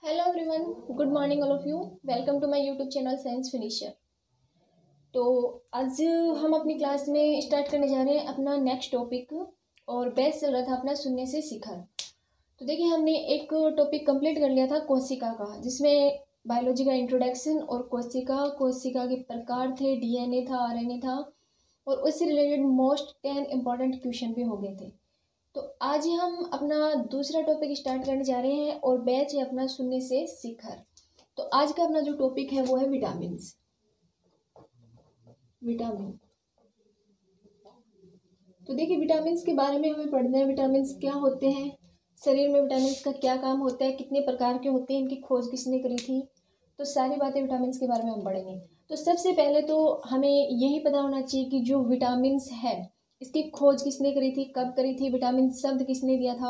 Hello everyone, good morning all of you. Welcome to my YouTube channel science finisher. तो आज हम अपनी class में स्टार्ट करने जा रहे हैं अपना नेक्स्ट टॉपिक। और बैच चल रहा था अपना शून्य से शिखर। तो देखिए, हमने एक टॉपिक कंप्लीट कर लिया था कोशिका का, जिसमें बायोलॉजी का इंट्रोडक्शन और कोशिका के प्रकार थे, डीएनए था, आरएनए था, और उससे रिलेटेड मोस्ट 10 इंपॉर्टेंट क्वेश्चन भी हो गए थे। तो आज ही हम अपना दूसरा टॉपिक स्टार्ट करने जा रहे हैं और बैच है अपना शून्य से शिखर। तो आज का अपना जो टॉपिक है वो है विटामिन। तो देखिए, विटामिन के बारे में हमें पढ़ना है। विटामिन क्या होते हैं, शरीर में विटामिन का क्या काम होता है, कितने प्रकार के होते हैं, इनकी खोज किसने करी थी, तो सारी बातें विटामिन के बारे में हम पढ़ेंगे। तो सबसे पहले तो हमें यही पता होना चाहिए कि जो विटामिन है इसकी खोज किसने करी थी, कब करी थी, विटामिन शब्द किसने दिया था,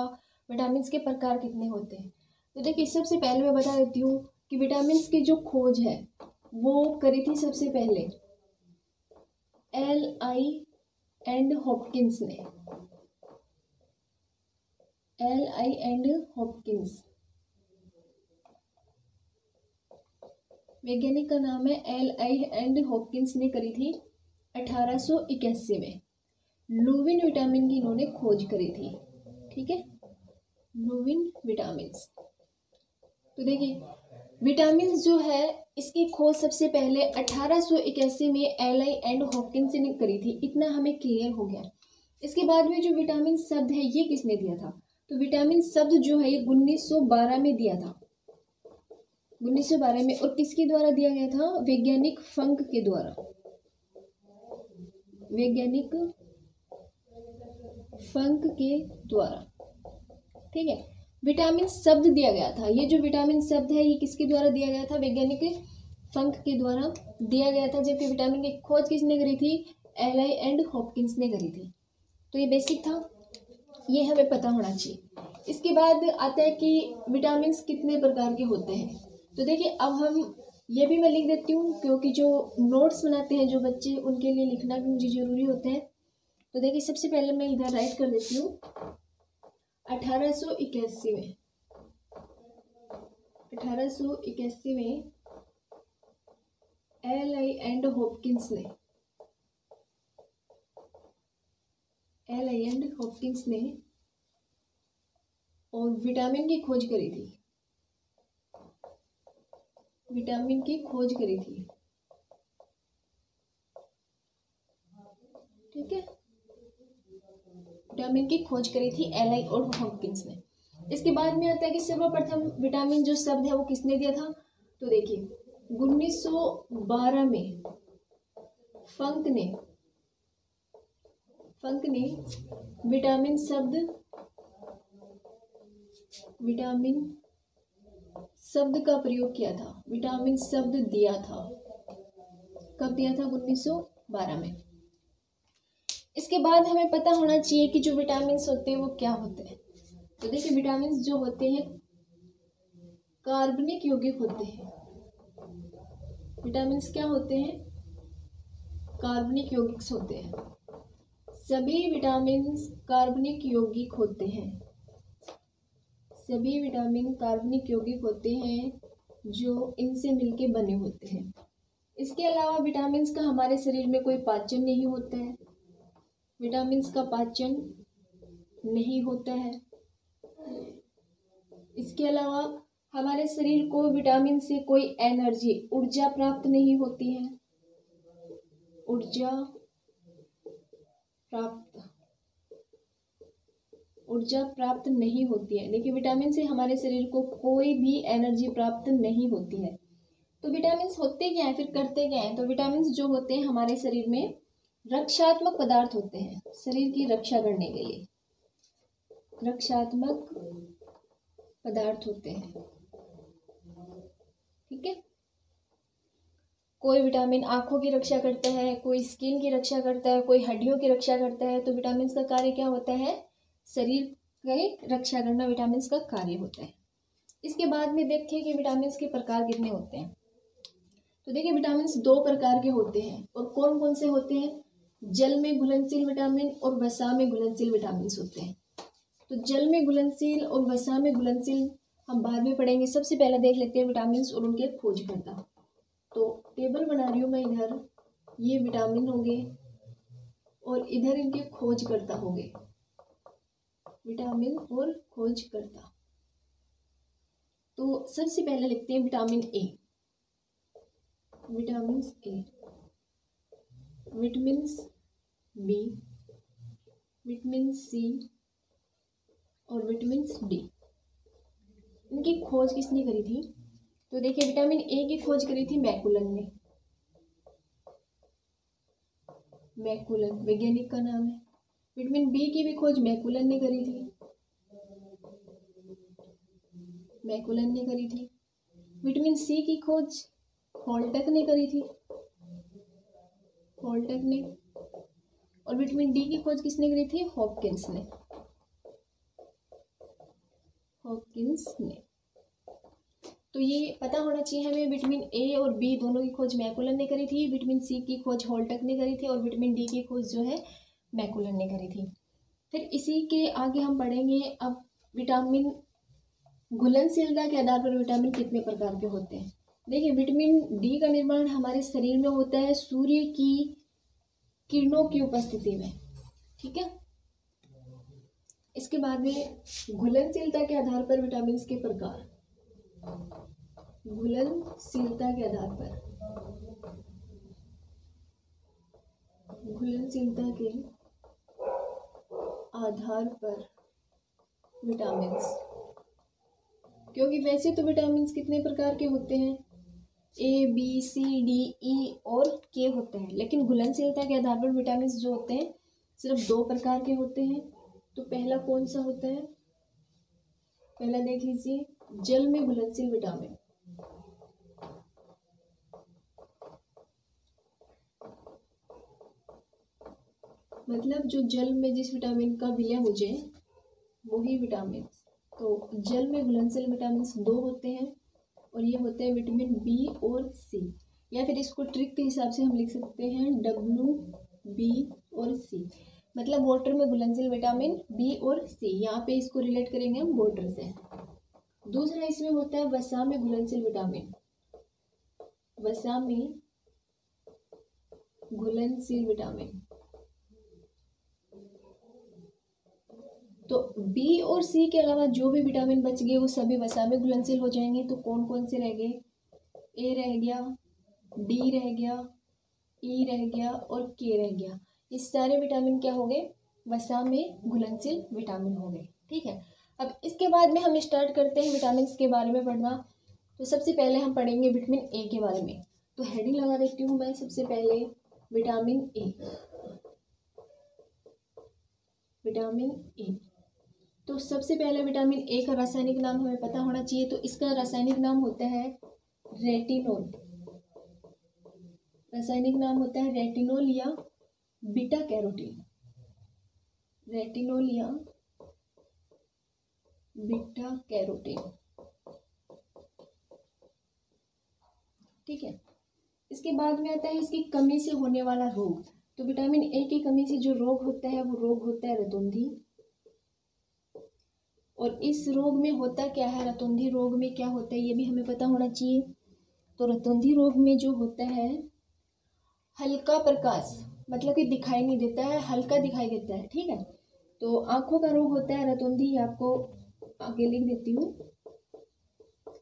विटामिन के प्रकार कितने होते हैं। तो देखिए, सबसे पहले मैं बता देती हूँ कि विटामिन की जो खोज है वो करी थी सबसे पहले L.I. एंड हॉपकिंस ने। L.I. एंड हॉपकिंस, वैज्ञानिक का नाम है L.I. एंड हॉपकिंस ने करी थी 1881 में। लुविन विटामिन की इन्होंने खोज करी थी। ठीक है, लुविन विटामिन। तो देखिए, विटामिन जो है इसकी खोज सबसे पहले 1881 में L.I. एंड हॉपकिंस ने करी थी। इतना हमें क्लियर हो गया। इसके बाद में जो विटामिन शब्द है ये किसने दिया था, तो विटामिन शब्द जो है ये 1912 में दिया था, 1912 में। और किसके द्वारा दिया गया था, वैज्ञानिक फंक के द्वारा, वैज्ञानिक फंक के द्वारा। ठीक है, विटामिन शब्द दिया गया था। ये जो विटामिन शब्द है ये किसके द्वारा दिया गया था, वैज्ञानिक फंक के द्वारा दिया गया था। जबकि विटामिन की खोज किसने करी थी, L.I. एंड हॉपकिंस ने करी थी। तो ये बेसिक था, ये हमें पता होना चाहिए। इसके बाद आता है कि विटामिन कितने प्रकार के होते हैं। तो देखिए, अब हम ये भी मैं लिख देती हूँ, क्योंकि जो नोट्स बनाते हैं जो बच्चे, उनके लिए लिखना भी मुझे ज़रूरी होता है। तो देखिए, सबसे पहले मैं इधर राइट कर देती हूँ 1881 में, 1881 में L.I. एंड हॉपकिंस ने, L.I. एंड हॉपकिंस ने और विटामिन की खोज करी थी, विटामिन की खोज करी थी। ठीक है, विटामिन की खोज करी थी L.I. और हॉपकिंस ने। इसके बाद में आता है कि सर्वप्रथम विटामिन जो शब्द है वो किसने दिया था। तो देखिए, 1912 में फंक ने विटामिन शब्द का प्रयोग किया था, विटामिन शब्द दिया था। कब दिया था, 1912 में। इसके बाद हमें पता होना चाहिए कि जो विटामिन होते हैं वो क्या होते हैं। तो देखिए, विटामिन जो होते हैं कार्बनिक यौगिक होते हैं। विटामिन क्या होते हैं, कार्बनिक यौगिक होते हैं। सभी विटामिन कार्बनिक यौगिक होते हैं, सभी विटामिन कार्बनिक यौगिक होते हैं जो इनसे मिलके बने होते हैं। इसके अलावा विटामिन का हमारे शरीर में कोई पाचन नहीं होता है, विटामिन का पाचन नहीं होता है। इसके अलावा हमारे शरीर को विटामिन से कोई एनर्जी, ऊर्जा प्राप्त नहीं होती है, ऊर्जा प्राप्त नहीं होती है। देखिए, विटामिन से हमारे शरीर को कोई भी एनर्जी प्राप्त नहीं होती है। तो विटामिन होते क्या है, फिर करते क्या है। तो विटामिन जो होते हैं हमारे शरीर में रक्षात्मक पदार्थ होते हैं, शरीर की रक्षा करने के लिए रक्षात्मक पदार्थ होते हैं। ठीक है, कोई विटामिन आंखों की रक्षा करता है, कोई स्किन की रक्षा करता है, कोई हड्डियों की रक्षा करता है। तो विटामिन का कार्य क्या होता है, शरीर की रक्षा करना विटामिन का कार्य होता है। इसके बाद में देखें कि विटामिन के प्रकार कितने होते हैं। तो देखिए, विटामिन 2 प्रकार के होते हैं। और कौन कौन से होते हैं, जल में घुलनशील विटामिन और वसा में घुलनशील विटामिन होते हैं। तो जल में घुलनशील और वसा में घुलनशील हम बाद में पढ़ेंगे। सबसे पहले देख लेते हैं विटामिन और उनके खोजकर्ता। तो टेबल बना रही हूँ मैं, इधर ये विटामिन हो गए और इधर इनके खोजकर्ता हो गए, विटामिन और खोजकर्ता। तो सबसे पहले लिखते हैं vitamin A, vitamin A, vitamin B, vitamin C और विटामिन डी। इनकी खोज किसने करी थी? तो देखिए, विटामिन ए की खोज करी थी मैकुलन ने, मैकुलन वैज्ञानिक का नाम है। विटामिन बी की भी खोज मैकुलन ने करी थी, मैकुलन ने करी थी। विटामिन सी की खोज होल्टक ने करी थी, होल्टक ने। और विटामिन डी की खोज किसने करी थी? हॉपकिंस ने, हॉपकिंस ने। तो ये पता होना चाहिए हमें, विटामिन ए और बी दोनों की खोज मैकुलन ने करी थी, विटामिन सी की खोज होल्टक ने करी थी और विटामिन डी की खोज जो है मैकुलन ने करी थी। फिर इसी के आगे हम पढ़ेंगे अब विटामिन, घुलनशीलता के आधार पर विटामिन कितने प्रकार के होते हैं। देखिए, विटामिन डी का निर्माण हमारे शरीर में होता है सूर्य की किरणों की उपस्थिति में, ठीक है। इसके बाद में घुलनशीलता के आधार पर विटामिन के प्रकार, घुलनशीलता के आधार पर, घुलनशीलता के आधार पर विटामिन, क्योंकि वैसे तो विटामिन कितने प्रकार के होते हैं? A B C D E और के होते हैं, लेकिन घुलनशीलता के आधार पर विटामिन जो होते हैं सिर्फ 2 प्रकार के होते हैं। तो पहला कौन सा होता है? पहला देख लीजिए, जल में घुलनशील विटामिन। मतलब जो जल में जिस विटामिन का विलय हो जाए वही विटामिन। तो जल में घुलनशील विटामिन 2 होते हैं और ये होते हैं विटामिन बी और सी, या फिर इसको ट्रिक के हिसाब से हम लिख सकते हैं डब्ल्यू बी और सी। मतलब वाटर में घुलनशील विटामिन बी और सी, यहाँ पे इसको रिलेट करेंगे हम वाटर से। दूसरा इसमें होता है वसा में घुलनशील विटामिन, वसा में घुलनशील विटामिन। तो बी और सी के अलावा जो भी विटामिन बच गए वो सभी वसा में घुलनशील हो जाएंगे। तो कौन कौन से रह गए? ए रह गया, डी रह गया, ई रह गया और के रह गया। ये सारे विटामिन क्या हो गए? वसा में घुलनशील विटामिन हो गए, ठीक है। अब इसके बाद में हम स्टार्ट करते हैं विटामिन के बारे में पढ़ना। तो सबसे पहले हम पढ़ेंगे विटामिन ए के बारे में। तो हेडिंग लगा देती हूँ मैं सबसे पहले, विटामिन ए, विटामिन ए। तो सबसे पहले विटामिन ए का रासायनिक नाम हमें पता होना चाहिए। तो इसका रासायनिक नाम होता है रेटिनोल, रासायनिक नाम होता है रेटिनोल या बीटा कैरोटीन, रेटिनोल या बीटा कैरोटीन, ठीक है। इसके बाद में आता है इसकी कमी से होने वाला रोग। तो विटामिन ए की कमी से जो रोग होता है वो रोग होता है रतौंधी। और इस रोग में होता क्या है, रतौंधी रोग में क्या होता है ये भी हमें पता होना चाहिए। तो रतौंधी रोग में जो होता है हल्का प्रकाश, मतलब कि दिखाई नहीं देता है, हल्का दिखाई देता है, ठीक है। तो आंखों का रोग होता है रतौंधी, आपको आगे लिख देती हूँ,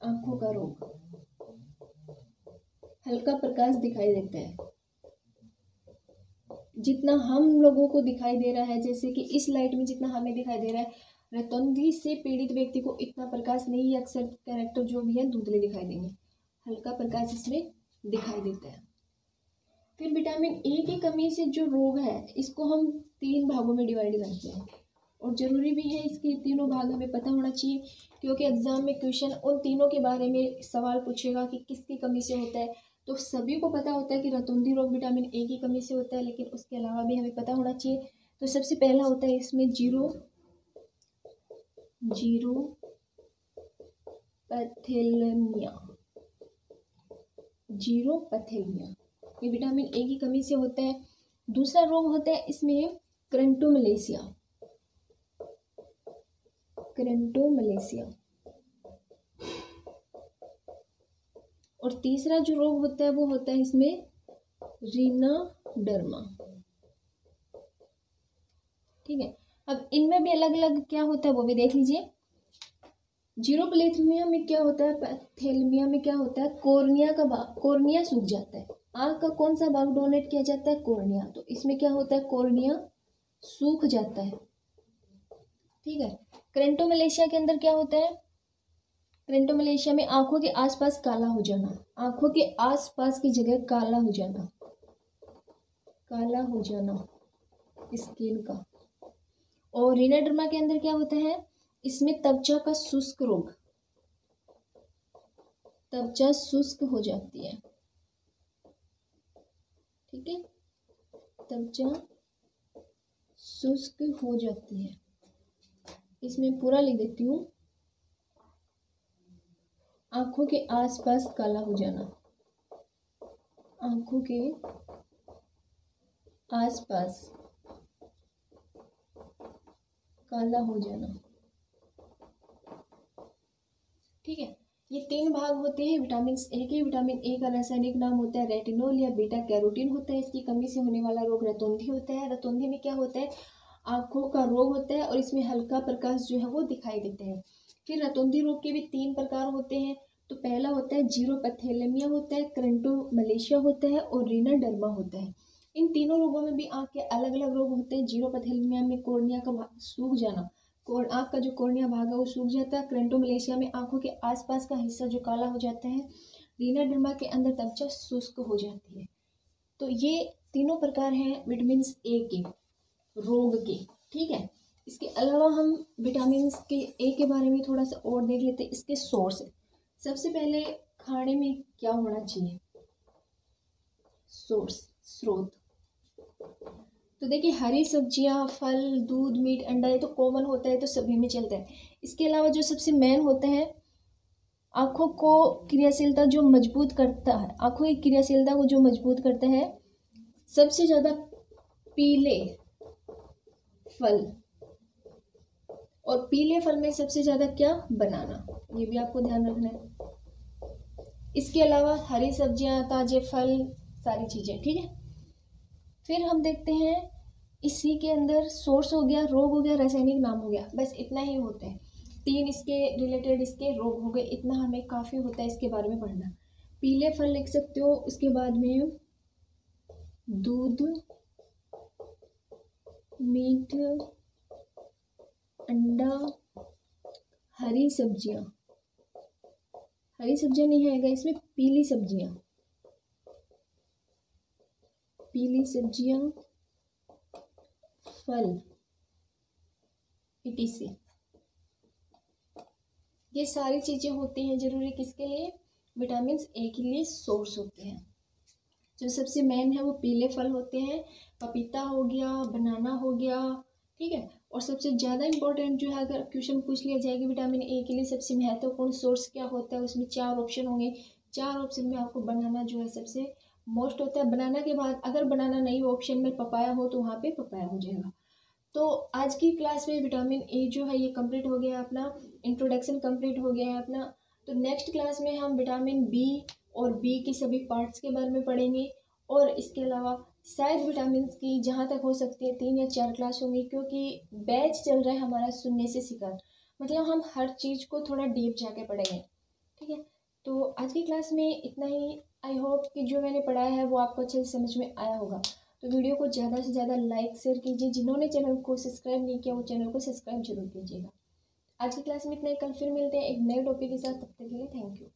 आंखों का रोग, हल्का प्रकाश दिखाई देता है। जितना हम लोगों को दिखाई दे रहा है, जैसे कि इस लाइट में जितना हमें दिखाई दे रहा है, रतौंधी से पीड़ित व्यक्ति को इतना प्रकाश नहीं है, अक्सर कैरेक्टर जो भी है धुंधले दिखाई देंगे, हल्का प्रकाश इसमें दिखाई देता है। फिर विटामिन ए की कमी से जो रोग है इसको हम 3 भागों में डिवाइड करते हैं, और ज़रूरी भी है इसके तीनों भाग हमें पता होना चाहिए, क्योंकि एग्जाम में क्वेश्चन उन तीनों के बारे में सवाल पूछेगा कि किसकी कमी से होता है। तो सभी को पता होता है कि रतौंधी रोग विटामिन ए की कमी से होता है, लेकिन उसके अलावा भी हमें पता होना चाहिए। तो सबसे पहला होता है इसमें जीरो पैथेलेमिया, जीरो पैथेलेमिया, ये विटामिन ए की कमी से होता है। दूसरा रोग होता है इसमें क्रेंटोमलेशिया, क्रेंटोमलेशिया, और तीसरा जो रोग होता है वो होता है इसमें रिनाडर्मा। ठीक है, अब इनमें भी अलग अलग क्या होता है वो भी देख लीजिए। जीरोप्लेथमिया में क्या होता है, पैथेलमिया में क्या होता है, कोर्निया सूख जाता है। आँख का कौन सा भाग डोनेट किया जाता है, कोर्निया। तो इसमें क्या होता है, कोर्निया सूख जाता है। ठीक है, क्रेंटोमलेशिया के अंदर क्या होता है, क्रेंटोमलेशिया में आंखों के आसपास काला हो जाना, आंखों के आसपास की जगह काला हो जाना, काला हो जाना स्किन का। और रिनाडर्मा के अंदर क्या होता है, इसमें त्वचा का शुष्क रोग, त्वचा शुष्क हो जाती है। ठीक है, त्वचा शुष्क हो जाती है। इसमें पूरा लिख देती हूँ, आंखों के आसपास काला हो जाना, आंखों के आसपास काला हो जाना। ठीक है, ये 3 भाग होते हैं विटामिन ए के। विटामिन ए का रासायनिक नाम होता है रेटिनोल या बीटा कैरोटीन होता है। इसकी कमी से होने वाला रोग रतौंधी होता है। रतौंधी में क्या होता है, आंखों का रोग होता है और इसमें हल्का प्रकाश जो है वो दिखाई देता है। फिर रतौंधी रोग के भी 3 प्रकार होते हैं। तो पहला होता है जीरोपैथेलेमिया होता है, क्रेंटोमलेशिया होता है और रिनाडर्मा होता है। इन तीनों रोगों में भी आँख के अलग अलग रोग होते हैं। जीरोपैथेलेमिया में कोर्निया का सूख जाना, आँख का जो कोर्निया भाग है वो सूख जाता है। क्रेंटोमलेशिया में आंखों के आसपास का हिस्सा जो काला हो जाता है। रिनाडर्मा के अंदर त्वचा शुष्क हो जाती है। तो ये तीनों प्रकार हैं विटामिन ए के रोग के। ठीक है, इसके अलावा हम विटामिन के ए के बारे में थोड़ा सा और देख लेते हैं, इसके सोर्स। सबसे पहले खाने में क्या होना चाहिए, सोर्स, स्रोत। तो देखिए, हरी सब्जियां, फल, दूध, मीट, अंडा, ये तो कॉमन होता है, तो सभी में चलता है। इसके अलावा जो सबसे मेन होता है, आंखों को क्रियाशीलता जो मजबूत करता है, आंखों की क्रियाशीलता को जो मजबूत करता है, सबसे ज़्यादा पीले फल। और पीले फल में सबसे ज़्यादा क्या, बनाना, ये भी आपको ध्यान रखना है। इसके अलावा हरी सब्जियां, ताजे फल, सारी चीज़ें। ठीक है, फिर हम देखते हैं इसी के अंदर सोर्स हो गया, रोग हो गया, रासायनिक नाम हो गया, बस इतना ही होता है। 3 इसके रिलेटेड इसके रोग हो गए, इतना हमें काफ़ी होता है इसके बारे में पढ़ना। पीले फल लिख सकते हो, उसके बाद में दूध, मीट, अंडा, हरी सब्जियां, हरी सब्जियां नहीं आएगा इसमें, पीली सब्जियां, पीली सब्जियां, फल, etc। ये सारी चीज़ें होती हैं जरूरी, किसके लिए, विटामिन ए के लिए सोर्स होते हैं। जो सबसे मेन है वो पीले फल होते हैं, पपीता हो गया, बनाना हो गया। ठीक है, और सबसे ज़्यादा इंपॉर्टेंट जो है, अगर क्वेश्चन पूछ लिया जाएगा विटामिन ए के लिए सबसे महत्वपूर्ण सोर्स क्या होता है, उसमें 4 ऑप्शन होंगे। 4 ऑप्शन में आपको बनाना जो है सबसे मोस्ट होता है। बनाना के बाद अगर बनाना नहीं ऑप्शन में पपाया हो तो वहाँ पे पपाया हो जाएगा। तो आज की क्लास में विटामिन ए जो है ये कंप्लीट हो गया, अपना इंट्रोडक्शन कंप्लीट हो गया है अपना। तो नेक्स्ट क्लास में हम विटामिन बी और बी के सभी पार्ट्स के बारे में पढ़ेंगे। और इसके अलावा शायद विटामिन की जहाँ तक हो सकती है 3 या 4 क्लास होंगी, क्योंकि बैच चल रहा है हमारा सुनने से सिखा, मतलब हम हर चीज़ को थोड़ा डीप जाके पढ़ेंगे। ठीक है, तो आज की क्लास में इतना ही। आई होप कि जो मैंने पढ़ाया है वो आपको अच्छे से समझ में आया होगा। तो वीडियो को ज़्यादा से ज़्यादा लाइक शेयर कीजिए। जिन्होंने चैनल को सब्सक्राइब नहीं किया वो चैनल को सब्सक्राइब जरूर कीजिएगा। आज की क्लास में इतना ही, कल फिर मिलते हैं एक नए टॉपिक के साथ। तब तक के लिए थैंक यू।